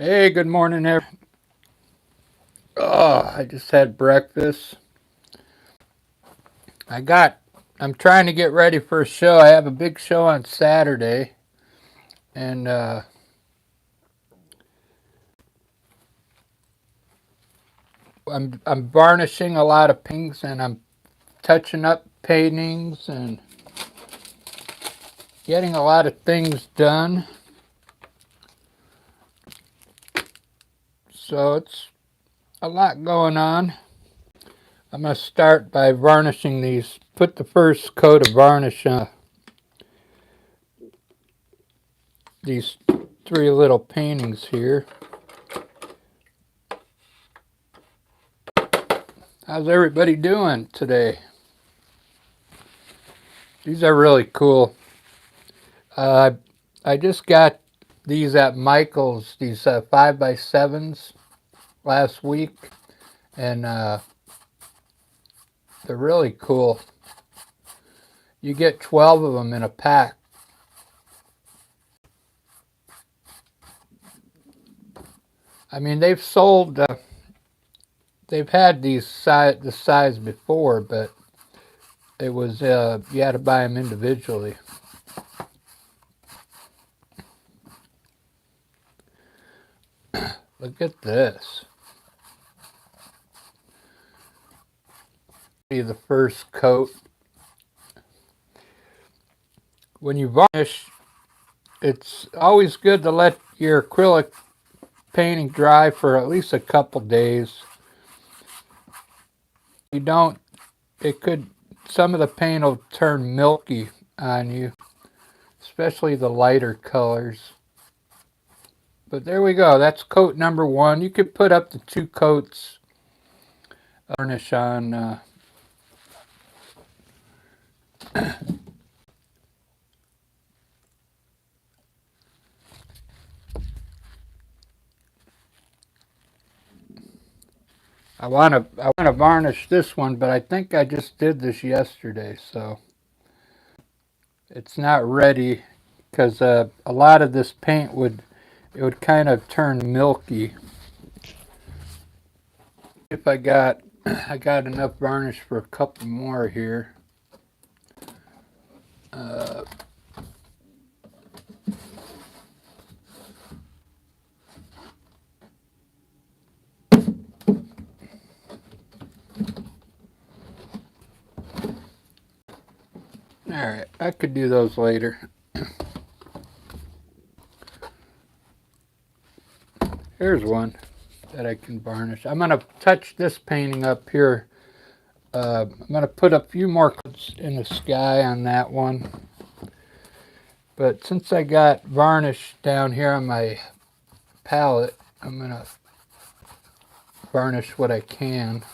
Hey, good morning, everyone. Oh, I just had breakfast. I'm trying to get ready for a show. I have a big show on Saturday, and I'm varnishing a lot of paintings, and I'm touching up paintings and getting a lot of things done. So it's a lot going on. I'm going to start by varnishing these. Put the first coat of varnish on these three little paintings here. How's everybody doing today? These are really cool. I just got these at Michael's, these 5x7s last week, and they're really cool. You get 12 of them in a pack. I mean, they've had this size before, but it was, you had to buy them individually. Look at this. See the first coat. When you varnish, it's always good to let your acrylic painting dry for at least a couple days. You don't, some of the paint will turn milky on you, especially the lighter colors. But there we go. That's coat number one. You could put up to 2 coats of varnish on. I want to varnish this one, but I think I just did this yesterday, so it's not ready because a lot of this paint would kind of turn milky. If I got enough varnish for a couple more here. Alright, I could do those later. Here's one that I can varnish. I'm going to touch this painting up here. I'm going to put a few more coats in the sky on that one. But since I got varnish down here on my palette, I'm going to varnish what I can.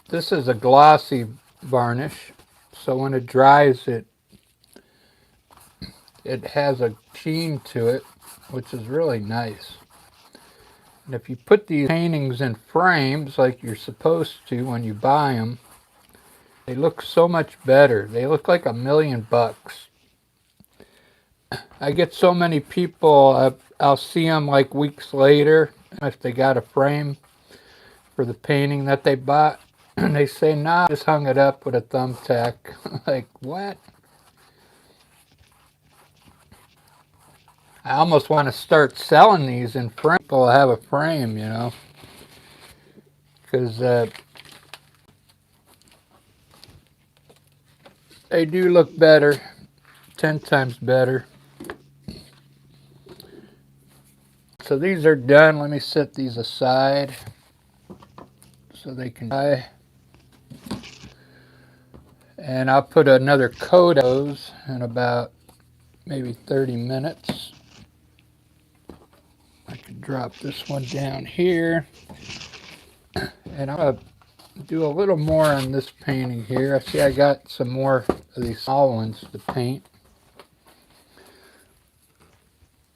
This is a glossy varnish, so when it dries, it has a sheen to it, which is really nice. And if you put these paintings in frames like you're supposed to when you buy them, they look so much better. They look like $1,000,000. I get so many people, I'll see them like weeks later if they got a frame for the painting that they bought, and they say, nah, I just hung it up with a thumbtack. Like, what? I almost want to start selling these in frame. People have a frame, you know, because they do look better, 10 times better. So these are done. Let me set these aside so they can dry. And I'll put another coat of those in about maybe 30 minutes. I can drop this one down here. And I'm going to do a little more on this painting here. I see I got some more of these small ones to paint.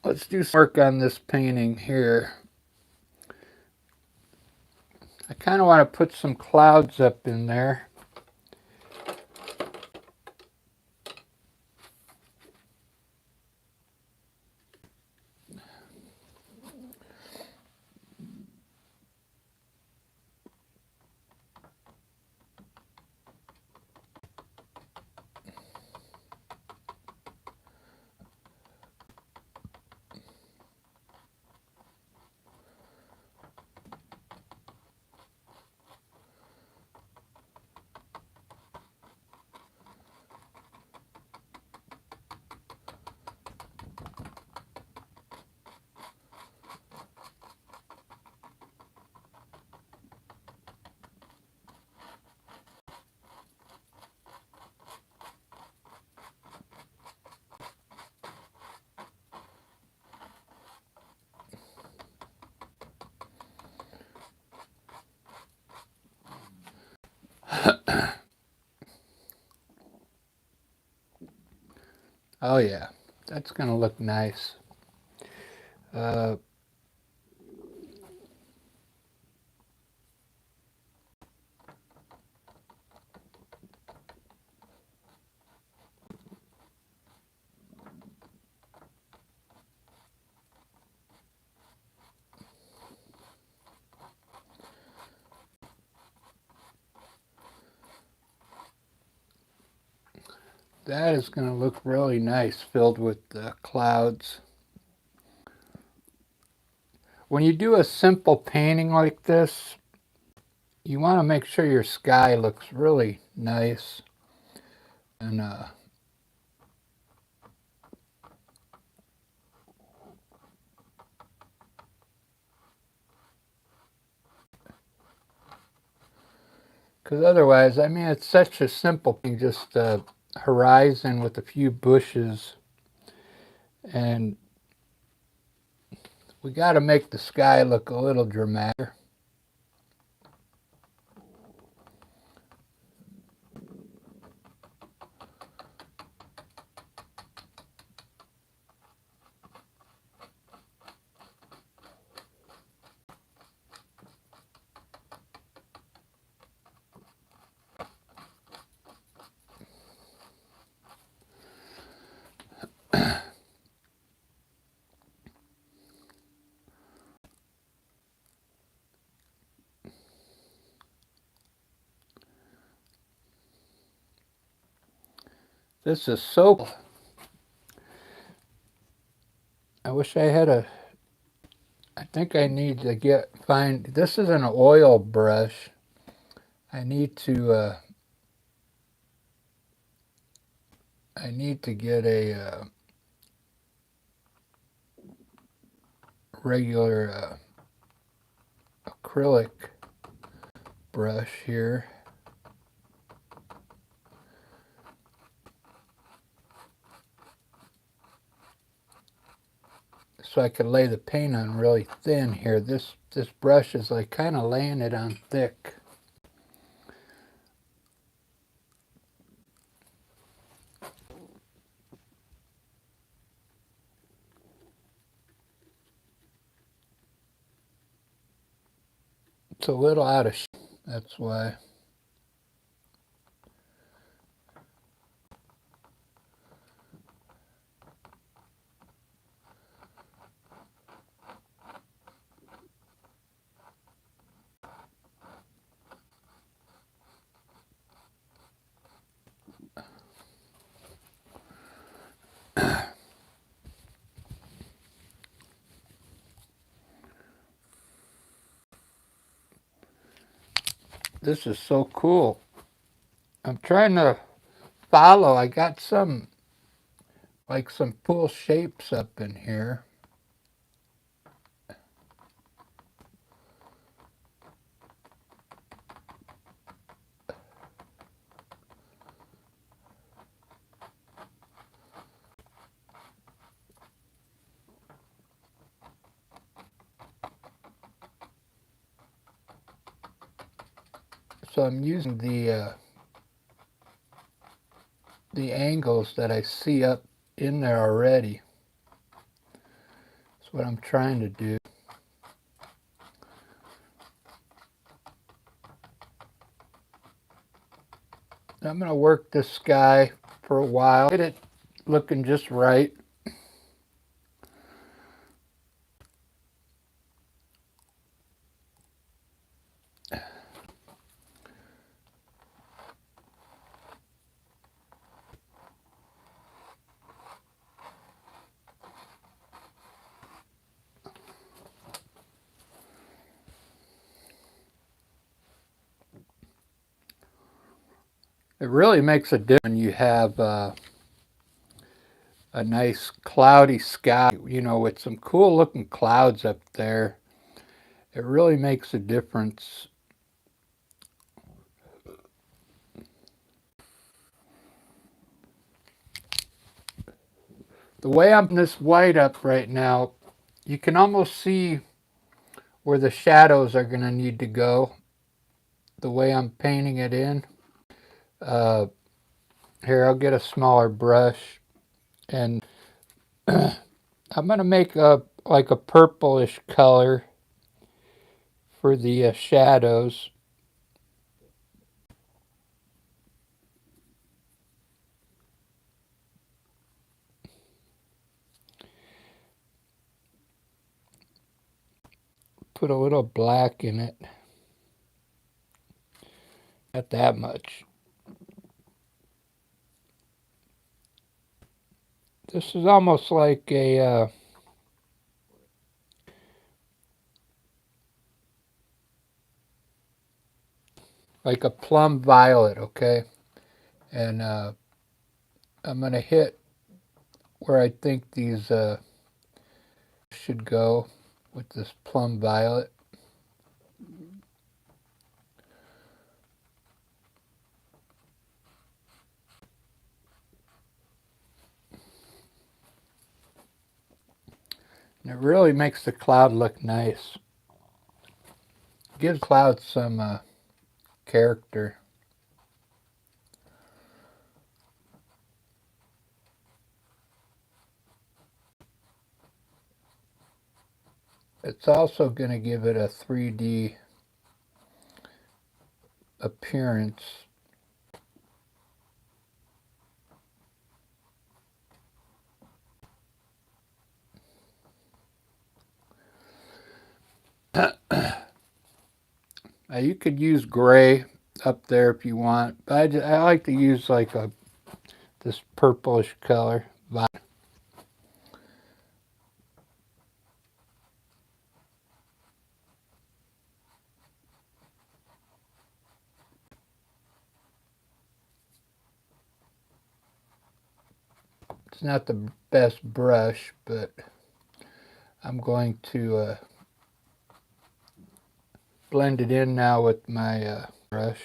Let's do some work on this painting here. I kind of want to put some clouds up in there. Oh yeah, that's gonna look nice. Uh, that is gonna look really nice filled with clouds. When you do a simple painting like this, you want to make sure your sky looks really nice. And because otherwise, I mean, it's such a simple thing, just a horizon with a few bushes. And we got to make the sky look a little dramatic. This is so cool. I wish I had I think I need to find, this is an oil brush. I need to get a regular acrylic brush here. So I could lay the paint on really thin here. This brush is like kind of laying it on thick. It's a little out of shape, that's why. This is so cool. I'm trying to follow. I got some cool shapes up in here. So I'm using the angles that I see up in there already. That's what I'm trying to do. I'm going to work this sky for a while. Get it looking just right. It really makes a difference when you have a nice cloudy sky, you know, with some cool looking clouds up there. It really makes a difference. The way I'm putting this white up right now, you can almost see where the shadows are going to need to go, the way I'm painting it in. Uh, Here, I'll get a smaller brush. And I'm going to make like a purplish color for the shadows. Put a little black in it. Not that much. This is almost like a plum violet, okay? And I'm going to hit where I think these should go with this plum violet. And it really makes the cloud look nice. Gives clouds some character. It's also going to give it a 3D appearance. You could use gray up there if you want, but I like to use like this purplish color. It's not the best brush, but I'm going to blend it in now with my brush.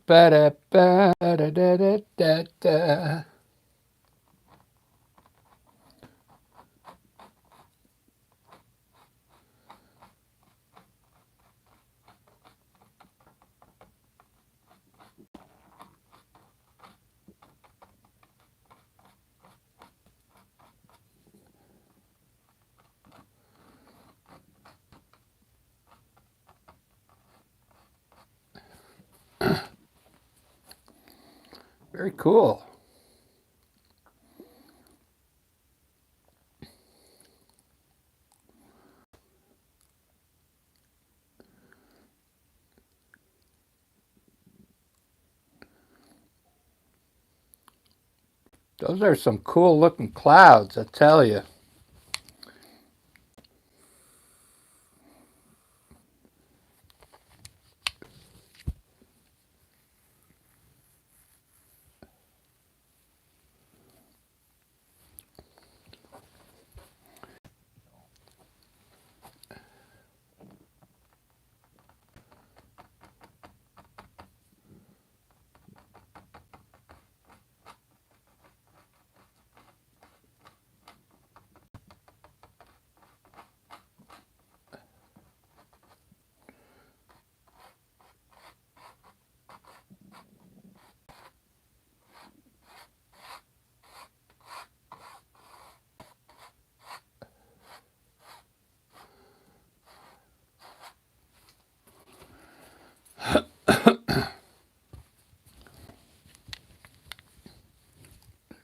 Ba-da-ba-da-da-da-da. Very cool. Those are some cool looking clouds, I tell you.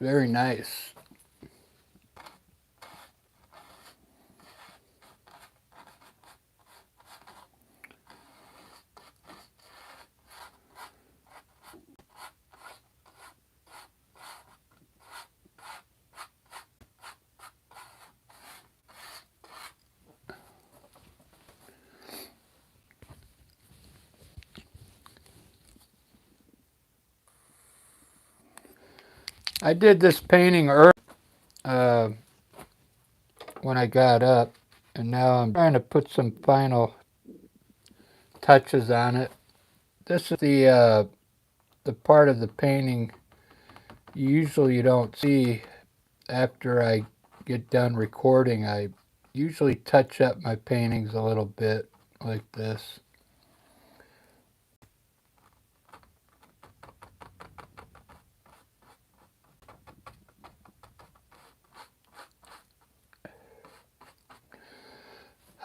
Very nice. I did this painting earlier when I got up, and now I'm trying to put some final touches on it. This is the part of the painting usually you don't see after I get done recording. I usually touch up my paintings a little bit like this.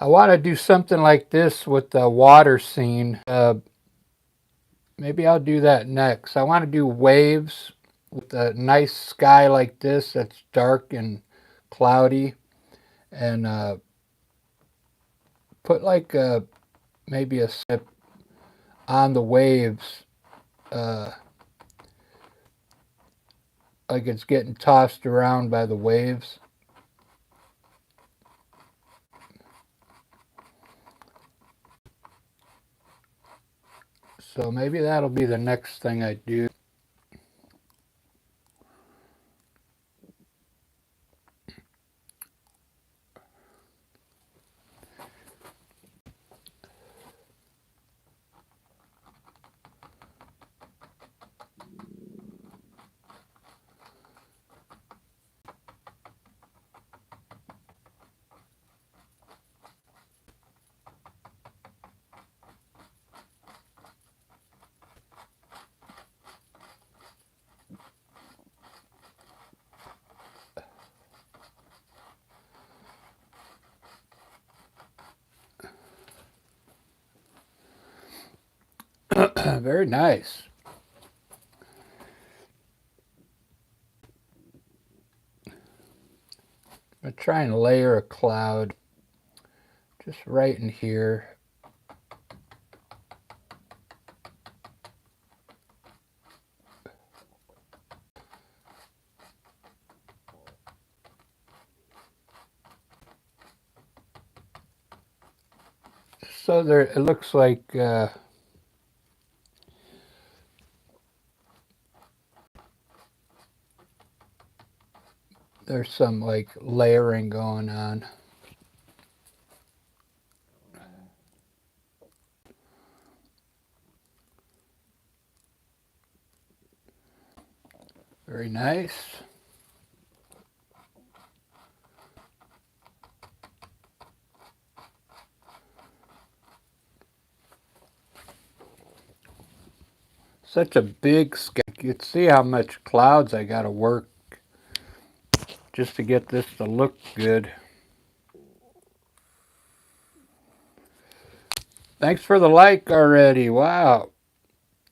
I want to do something like this with the water scene. Maybe I'll do that next. I want to do waves with a nice sky like this that's dark and cloudy, and put like maybe a snip on the waves, like it's getting tossed around by the waves. So maybe that'll be the next thing I do. Very nice. I'm going to try and layer a cloud just right in here. So there, it looks like there's some like layering going on. Very nice. Such a big sky. You can see how much clouds I got to work just to get this to look good. Thanks for the like already. Wow.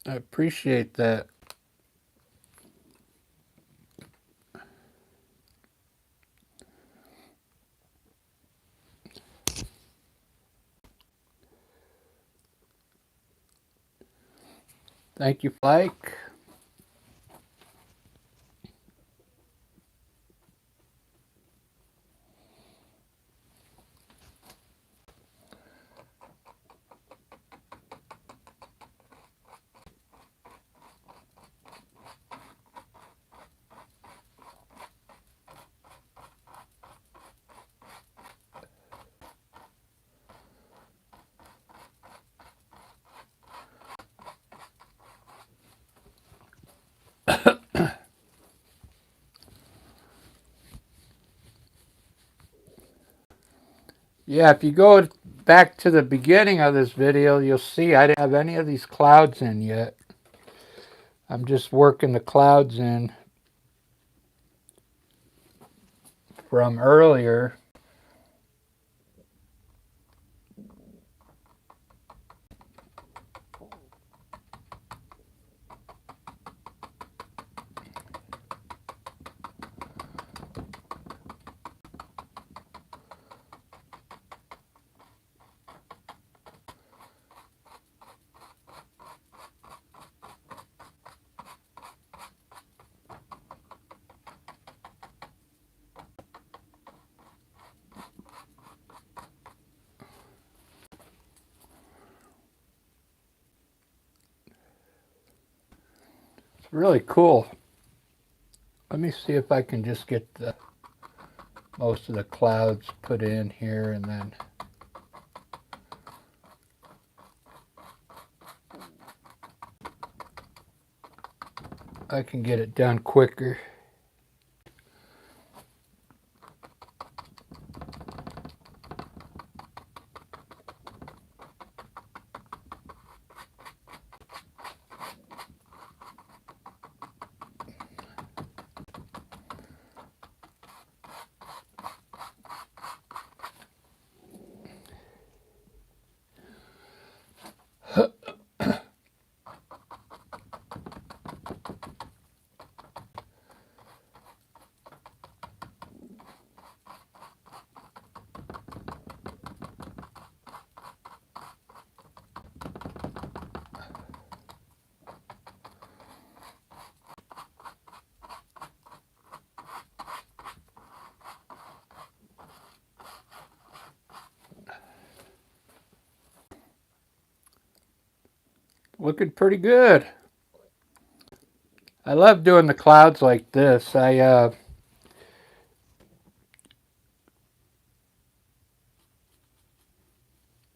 I appreciate that. Thank you, like. Yeah, if you go back to the beginning of this video, you'll see I didn't have any of these clouds in yet. I'm just working the clouds in from earlier. It's really cool. Let me see if I can just get the most of the clouds put in here, and then I can get it done quicker. Looking pretty good. I love doing the clouds like this. A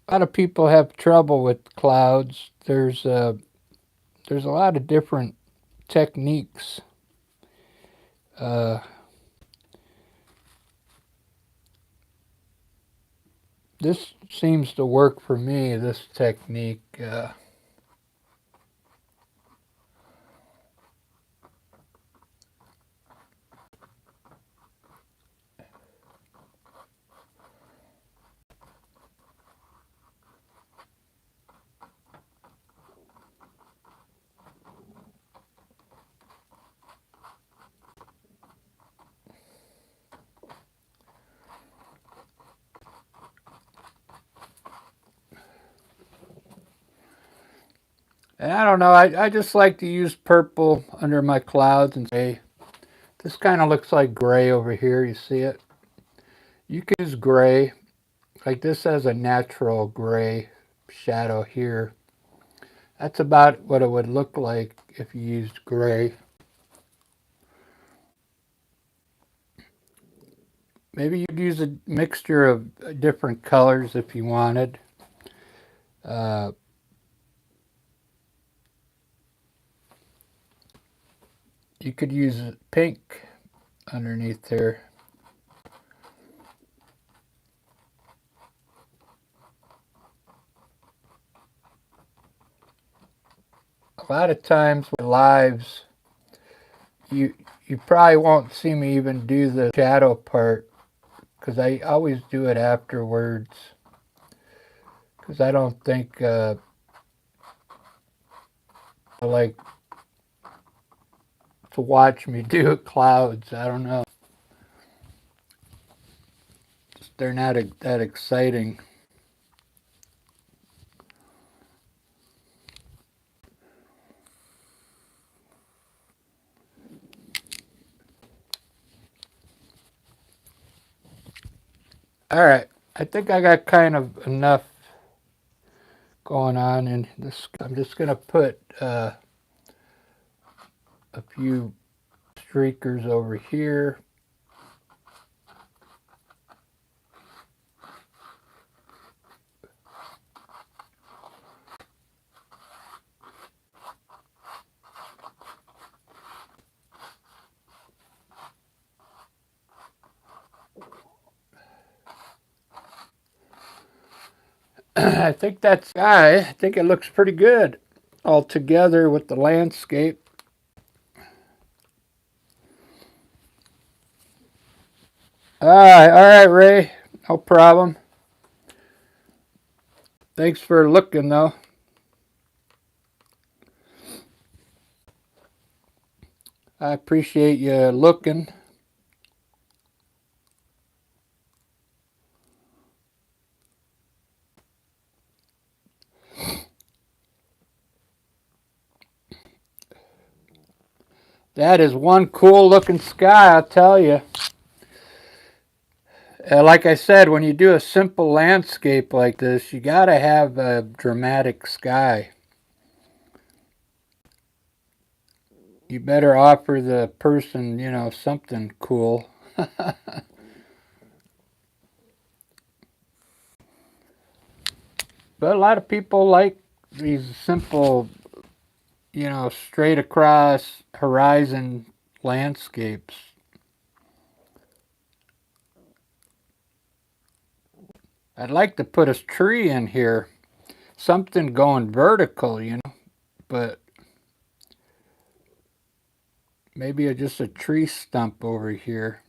lot of people have trouble with clouds. There's a lot of different techniques. Uh, this seems to work for me, this technique. And I don't know, I just like to use purple under my clouds and say, this kind of looks like gray over here. You see it? You can use gray. Like this has a natural gray shadow here. That's about what it would look like if you used gray. Maybe you'd use a mixture of different colors if you wanted. Uh, you could use pink underneath there. A lot of times with lives, you probably won't see me even do the shadow part because I always do it afterwards because I don't think I like to watch me do clouds. I don't know. They're not that exciting. All right, I think I got kind of enough going on in this. I'm just gonna put a few streakers over here. I think that's guy. I think it looks pretty good all together with the landscape. All right, Ray. No problem. Thanks for looking, though. I appreciate you looking. That is one cool looking sky, I'll tell you. Like I said, when you do a simple landscape like this, you got to have a dramatic sky. You better offer the person, something cool. But a lot of people like these simple you know, straight across horizon landscapes. I'd like to put a tree in here, something going vertical, you know, but maybe just a tree stump over here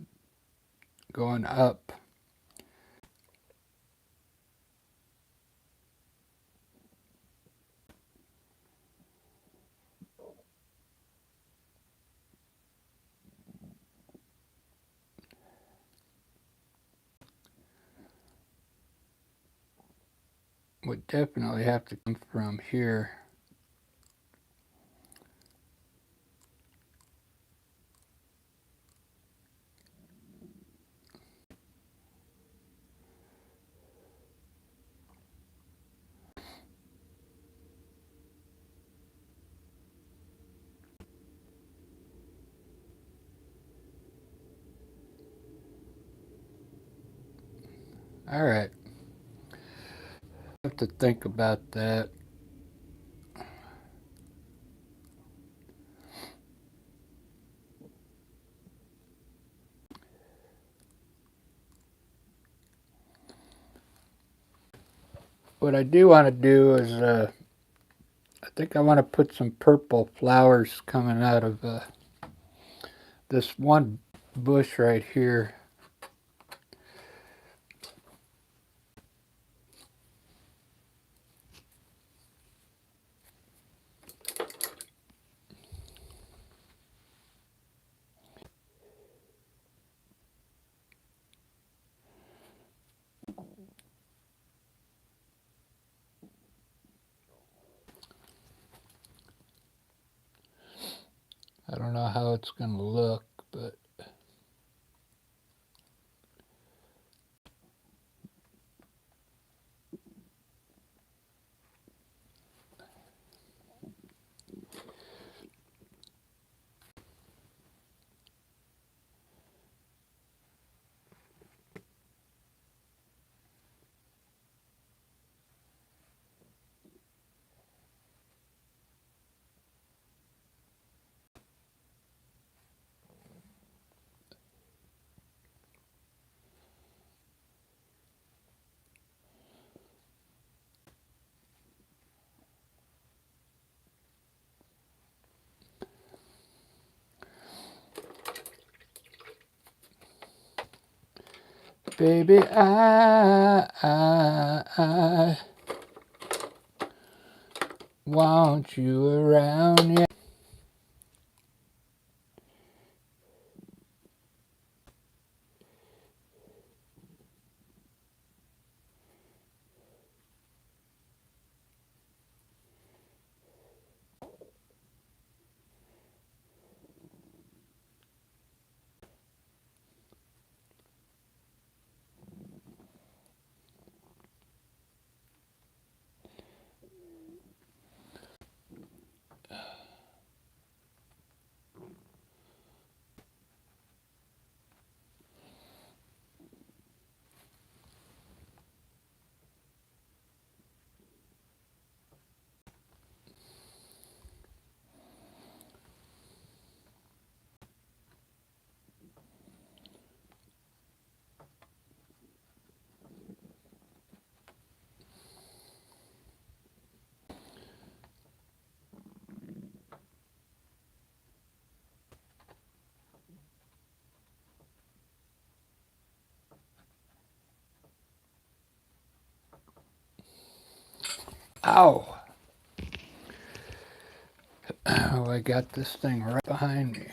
going up. Would definitely have to come from here. All right. I have to think about that. What I do want to do is, I think I want to put some purple flowers coming out of this one bush right here. I don't know how it's going to look, but baby, I want you around, yeah. Ow. Oh, I got this thing right behind me.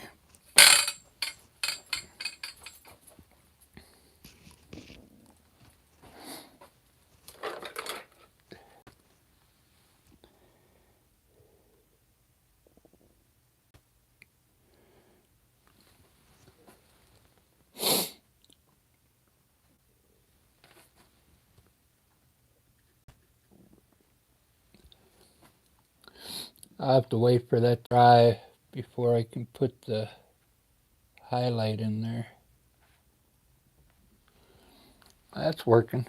I'll have to wait for that to dry before I can put the highlight in there. That's working.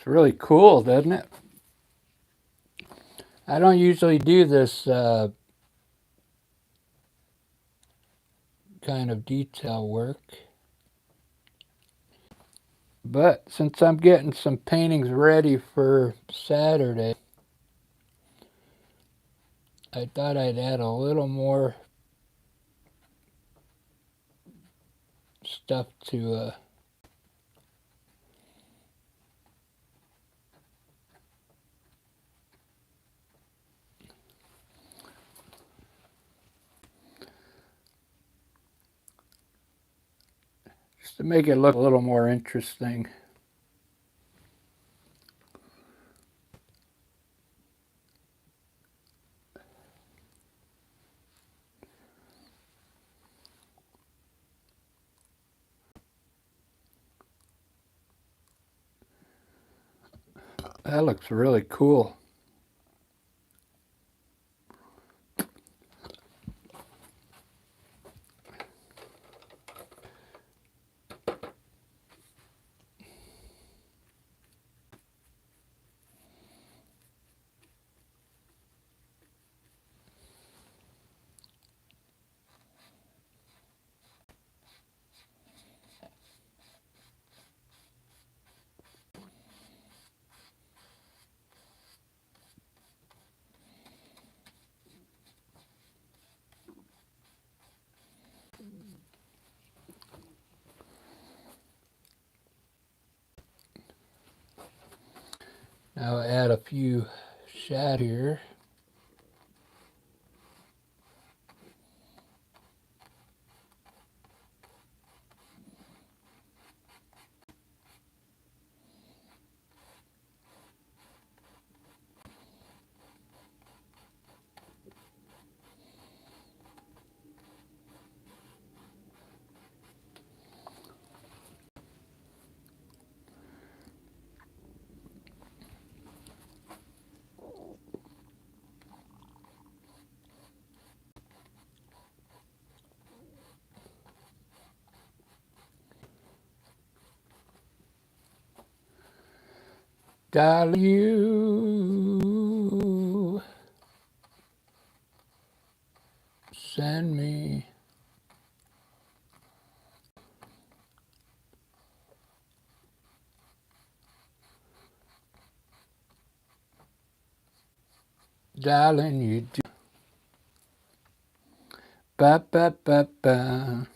Looks really cool, doesn't it? I don't usually do this kind of detail work. But since I'm getting some paintings ready for Saturday, I thought I'd add a little more stuff to just to make it look a little more interesting. That looks really cool. Now add a few shadows here. Darling, you send me darling, you do. Ba ba ba ba.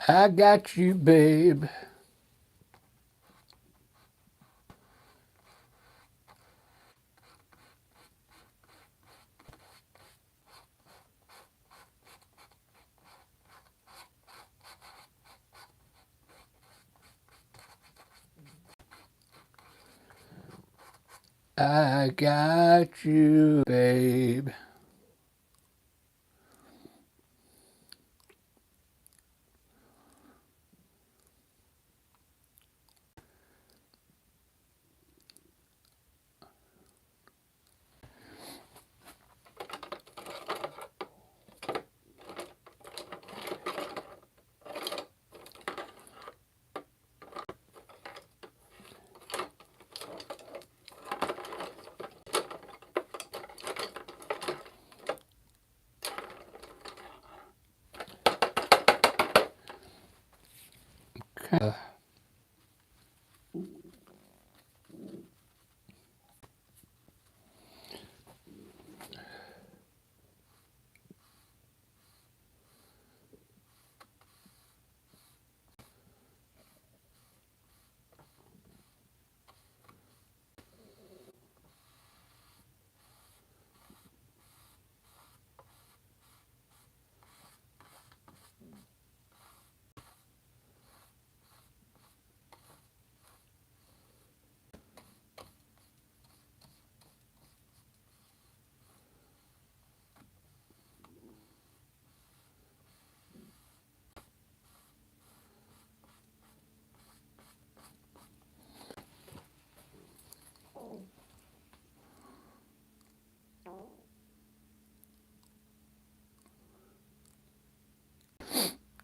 I got you, babe. I got you, babe.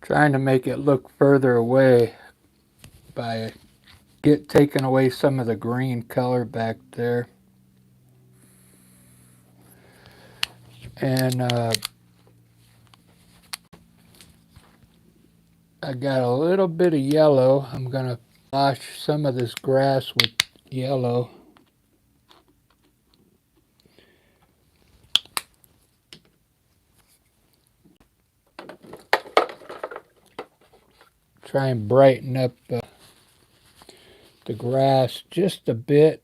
trying to make it look further away by taking away some of the green color back there. And I got a little bit of yellow. I'm going to wash some of this grass with yellow. Try and brighten up the grass just a bit.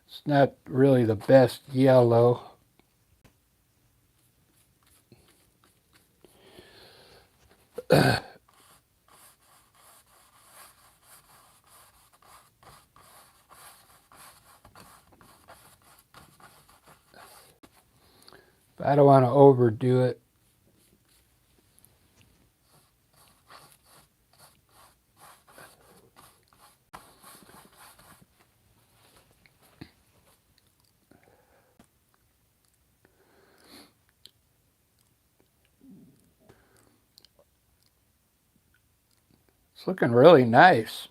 It's not really the best yellow. I don't want to overdo it. It's looking really nice.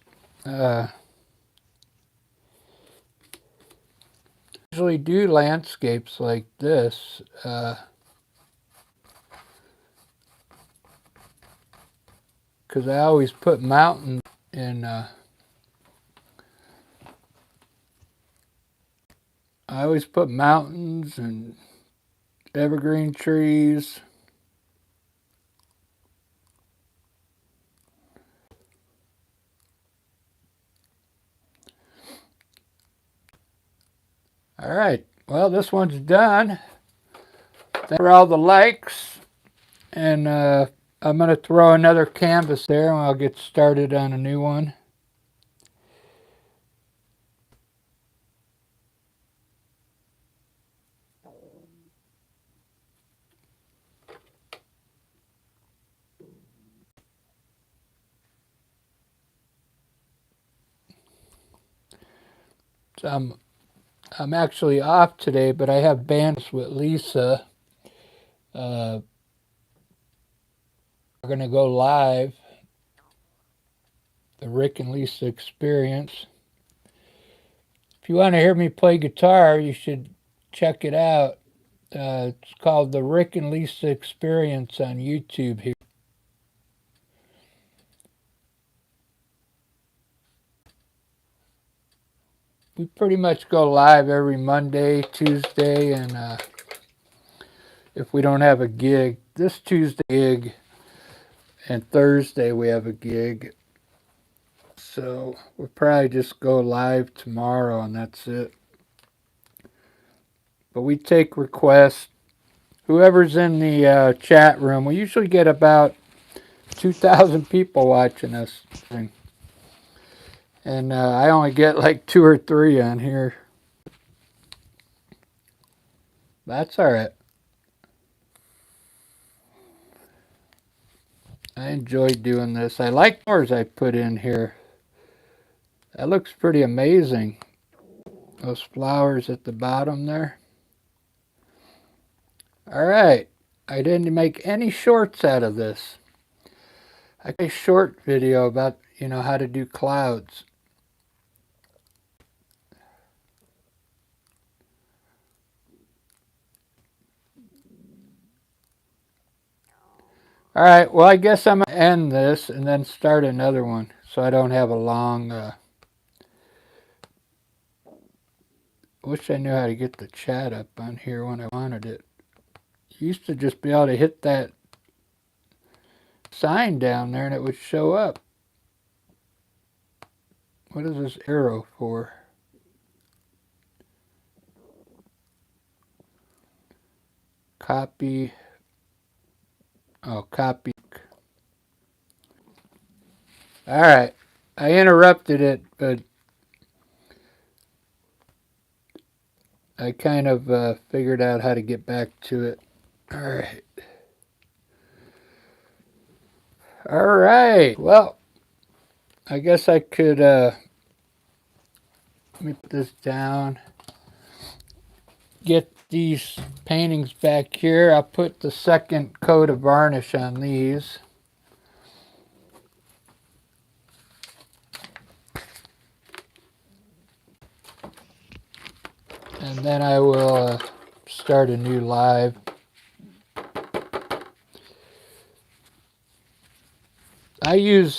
Usually do landscapes like this. Because I always put mountains in. I always put mountains and evergreen trees. All right. Well, this one's done. Thanks for all the likes. And I'm going to throw another canvas there and I'll get started on a new one. So I'm actually off today, but I have bands with Lisa. We're going to go live. The Rick and Lisa Experience. If you want to hear me play guitar, you should check it out. It's called the Rick and Lisa Experience on YouTube here. We pretty much go live every Monday, Tuesday, and if we don't have a gig, this Tuesday gig, and Thursday we have a gig. So we'll probably just go live tomorrow and that's it. But we take requests. Whoever's in the chat room, we usually get about 2,000 people watching us. And I only get like 2 or 3 on here. That's all right. I enjoy doing this. I like the flowers I put in here. That looks pretty amazing. Those flowers at the bottom there. All right. I didn't make any shorts out of this. I made a short video about, how to do clouds. All right, well, I guess I'm going to end this and then start another one so I don't have a long... wish I knew how to get the chat up on here when I wanted it. Used to just be able to hit that sign down there and it would show up. What is this arrow for? Copy. Oh, copy. All right. I interrupted it, but I kind of figured out how to get back to it. Alright. Alright, well, I guess I could, let me put this down. Get these paintings back here. I'll put the second coat of varnish on these. And then I will start a new live. I use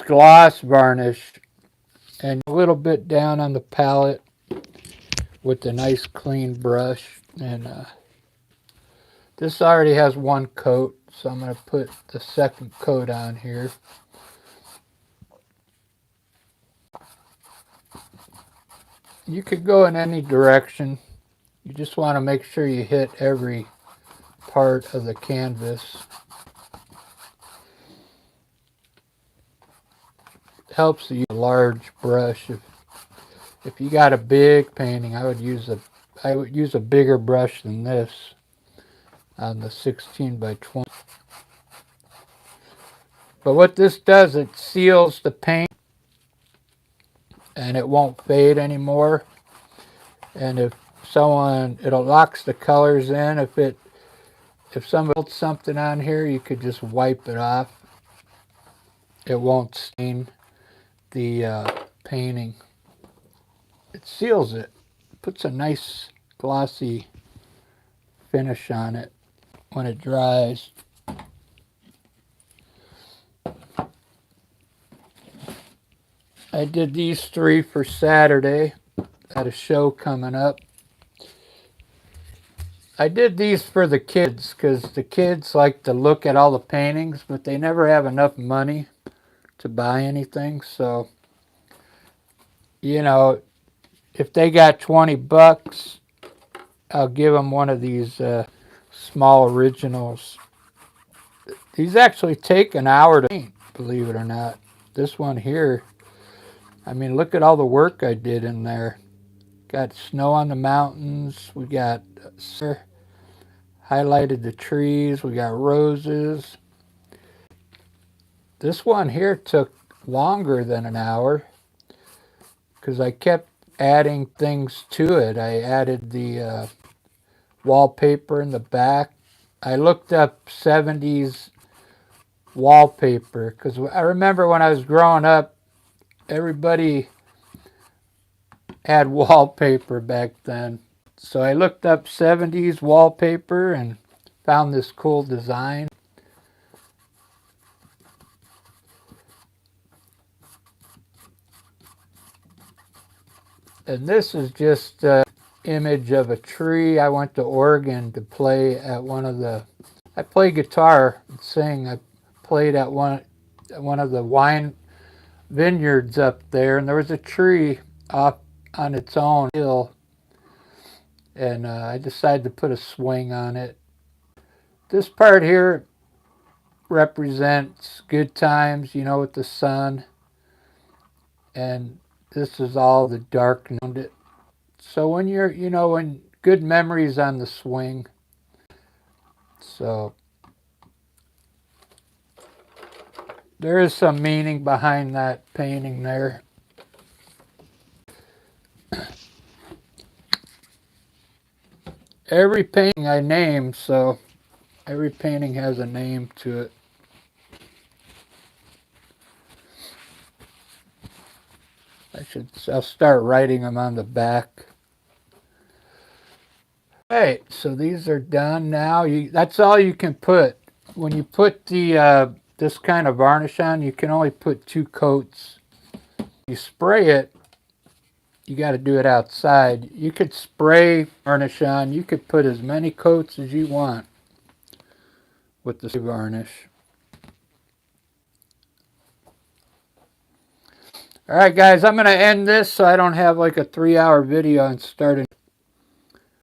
gloss varnish and a little bit down on the palette with a nice clean brush. And this already has one coat, so I'm going to put the second coat on here. You could go in any direction. You just want to make sure you hit every part of the canvas. It helps to use a large brush. If you got a big painting, I would use a bigger brush than this on the 16 by 20. But what this does, it seals the paint and it won't fade anymore. And it locks the colors in. If somebody puts something on here, you could just wipe it off. It won't stain the painting. It seals it. Puts a nice glossy finish on it when it dries. I did these 3 for Saturday. Had a show coming up. I did these for the kids because the kids like to look at all the paintings, but they never have enough money to buy anything. So, you know, if they got 20 bucks, I'll give them one of these small originals. These actually take an hour to paint, believe it or not. This one here, I mean, look at all the work I did in there. Got snow on the mountains. We got highlighted the trees. We got roses. This one here took longer than an hour because I kept adding things to it. I added the wallpaper in the back. I looked up 70s wallpaper because I remember when I was growing up, everybody had wallpaper back then. So I looked up 70s wallpaper and found this cool design. And this is just an image of a tree. I went to Oregon to play at I play guitar and sing. I played at one of the wine vineyards up there, and there was a tree off on its own hill, and I decided to put a swing on it. This part here represents good times, you know, with the sun, and this is all the dark around it. So when when good memories on the swing. So there is some meaning behind that painting there. Every painting I named, so every painting has a name to it. I'll start writing them on the back. Alright, so these are done now. That's all you can put. When you put the this kind of varnish on, you can only put 2 coats. You spray it, you got to do it outside. You could spray varnish on. You could put as many coats as you want with the varnish. Alright guys, I'm going to end this so I don't have like a 3-hour video and start it.